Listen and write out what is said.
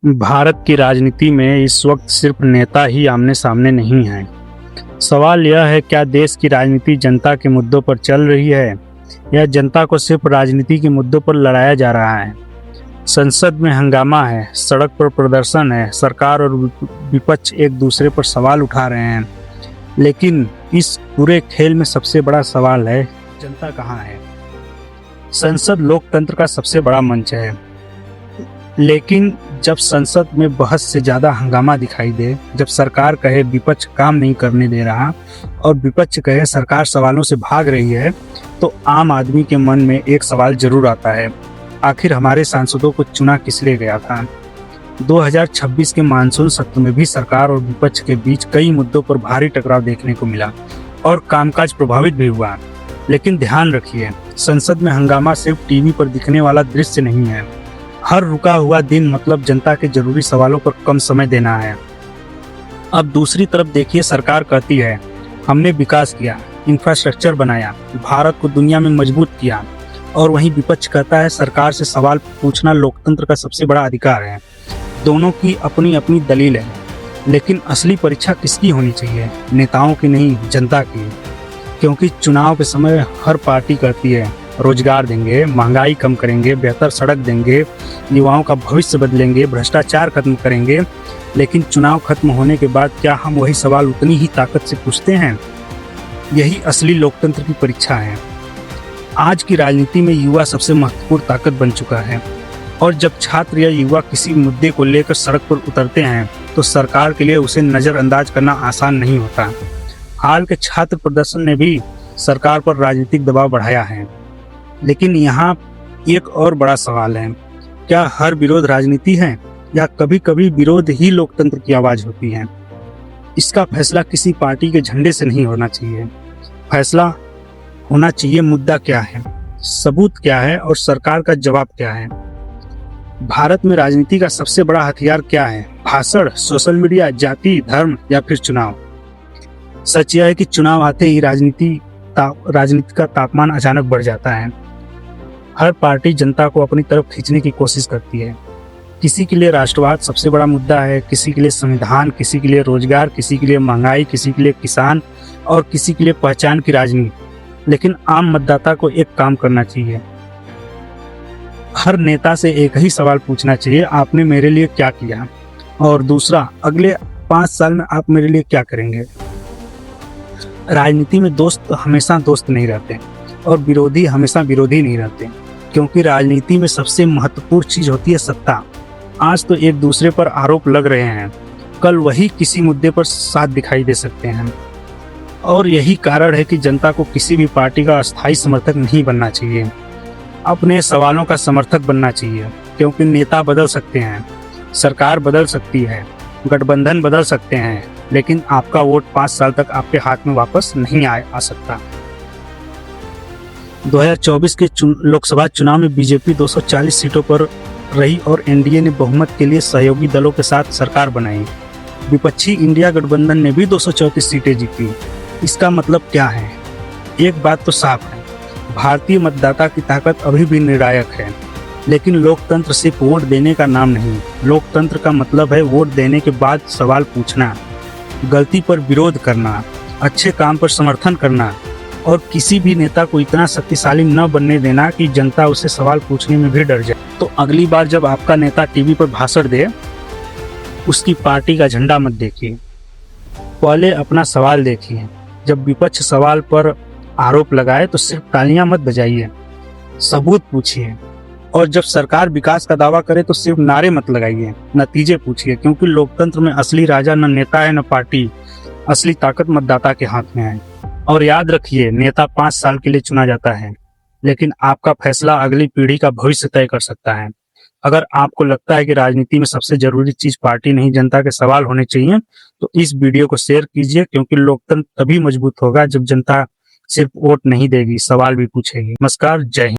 भारत की राजनीति में इस वक्त सिर्फ नेता ही आमने सामने नहीं हैं। सवाल यह है, क्या देश की राजनीति जनता के मुद्दों पर चल रही है या जनता को सिर्फ राजनीति के मुद्दों पर लड़ाया जा रहा है। संसद में हंगामा है, सड़क पर प्रदर्शन है, सरकार और विपक्ष एक दूसरे पर सवाल उठा रहे हैं। लेकिन इस पूरे खेल में सबसे बड़ा सवाल है, जनता कहाँ है। संसद लोकतंत्र का सबसे बड़ा मंच है, लेकिन जब संसद में बहस से ज्यादा हंगामा दिखाई दे, जब सरकार कहे विपक्ष काम नहीं करने दे रहा और विपक्ष कहे सरकार सवालों से भाग रही है, तो आम आदमी के मन में एक सवाल जरूर आता है, आखिर हमारे सांसदों को चुना किस लिए गया था। 2026 के मानसून सत्र में भी सरकार और विपक्ष के बीच कई मुद्दों पर भारी टकराव देखने को मिला और कामकाज प्रभावित भी हुआ। लेकिन ध्यान रखिए, संसद में हंगामा सिर्फ टीवी पर दिखने वाला दृश्य नहीं है। हर रुका हुआ दिन मतलब जनता के जरूरी सवालों पर कम समय देना है। अब दूसरी तरफ देखिए, सरकार कहती है हमने विकास किया, इंफ्रास्ट्रक्चर बनाया, भारत को दुनिया में मजबूत किया, और वहीं विपक्ष कहता है सरकार से सवाल पूछना लोकतंत्र का सबसे बड़ा अधिकार है। दोनों की अपनी अपनी दलील है, लेकिन असली परीक्षा किसकी होनी चाहिए? नेताओं की नहीं, जनता की। क्योंकि चुनाव के समय हर पार्टी कहती है रोजगार देंगे, महंगाई कम करेंगे, बेहतर सड़क देंगे, युवाओं का भविष्य बदलेंगे, भ्रष्टाचार खत्म करेंगे। लेकिन चुनाव खत्म होने के बाद क्या हम वही सवाल उतनी ही ताकत से पूछते हैं? यही असली लोकतंत्र की परीक्षा है। आज की राजनीति में युवा सबसे महत्वपूर्ण ताकत बन चुका है, और जब छात्र या युवा किसी मुद्दे को लेकर सड़क पर उतरते हैं तो सरकार के लिए उसे नजरअंदाज करना आसान नहीं होता। हाल के छात्र प्रदर्शन ने भी सरकार पर राजनीतिक दबाव बढ़ाया है। लेकिन यहाँ एक और बड़ा सवाल है, क्या हर विरोध राजनीति है या कभी कभी विरोध ही लोकतंत्र की आवाज होती है? इसका फैसला किसी पार्टी के झंडे से नहीं होना चाहिए। फैसला होना चाहिए मुद्दा क्या है, सबूत क्या है और सरकार का जवाब क्या है। भारत में राजनीति का सबसे बड़ा हथियार क्या है? भाषण, सोशल मीडिया, जाति, धर्म या फिर चुनाव? सच यह है कि चुनाव आते ही राजनीति का तापमान अचानक बढ़ जाता है। हर पार्टी जनता को अपनी तरफ खींचने की कोशिश करती है। किसी के लिए राष्ट्रवाद सबसे बड़ा मुद्दा है, किसी के लिए संविधान, किसी के लिए रोजगार, किसी के लिए महंगाई, किसी के लिए किसान और किसी के लिए पहचान की राजनीति। लेकिन आम मतदाता को एक काम करना चाहिए, हर नेता से एक ही सवाल पूछना चाहिए, आपने मेरे लिए क्या किया? और दूसरा, अगले 5 साल में आप मेरे लिए क्या करेंगे? राजनीति में दोस्त हमेशा दोस्त नहीं रहते और विरोधी हमेशा विरोधी नहीं रहते, क्योंकि राजनीति में सबसे महत्वपूर्ण चीज होती है सत्ता। आज तो एक दूसरे पर आरोप लग रहे हैं, कल वही किसी मुद्दे पर साथ दिखाई दे सकते हैं। और यही कारण है कि जनता को किसी भी पार्टी का अस्थायी समर्थक नहीं बनना चाहिए, अपने सवालों का समर्थक बनना चाहिए। क्योंकि नेता बदल सकते हैं, सरकार बदल सकती है, गठबंधन बदल सकते हैं, लेकिन आपका वोट 5 साल तक आपके हाथ में वापस नहीं आ सकता। 2024 के लोकसभा चुनाव में बीजेपी 240 सीटों पर रही और एनडीए ने बहुमत के लिए सहयोगी दलों के साथ सरकार बनाई। विपक्षी इंडिया गठबंधन ने भी 234 सीटें जीती। इसका मतलब क्या है? एक बात तो साफ है, भारतीय मतदाता की ताकत अभी भी निर्णायक है। लेकिन लोकतंत्र सिर्फ वोट देने का नाम नहीं, लोकतंत्र का मतलब है वोट देने के बाद सवाल पूछना, गलती पर विरोध करना, अच्छे काम पर समर्थन करना, और किसी भी नेता को इतना शक्तिशाली न बनने देना कि जनता उसे सवाल पूछने में भी डर जाए। तो अगली बार जब आपका नेता टीवी पर भाषण दे, उसकी पार्टी का झंडा मत देखिए, पहले अपना सवाल देखिए। जब विपक्ष सवाल पर आरोप लगाए तो सिर्फ तालियां मत बजाइए, सबूत पूछिए। और जब सरकार विकास का दावा करे तो सिर्फ नारे मत लगाइए, नतीजे पूछिए। क्योंकि लोकतंत्र में असली राजा न नेता है न पार्टी, असली ताकत मतदाता के हाथ में है। और याद रखिए, नेता 5 साल के लिए चुना जाता है, लेकिन आपका फैसला अगली पीढ़ी का भविष्य तय कर सकता है। अगर आपको लगता है कि राजनीति में सबसे जरूरी चीज पार्टी नहीं जनता के सवाल होने चाहिए, तो इस वीडियो को शेयर कीजिए। क्योंकि लोकतंत्र तभी मजबूत होगा जब जनता सिर्फ वोट नहीं देगी, सवाल भी पूछेगी। नमस्कार, जय हिंद।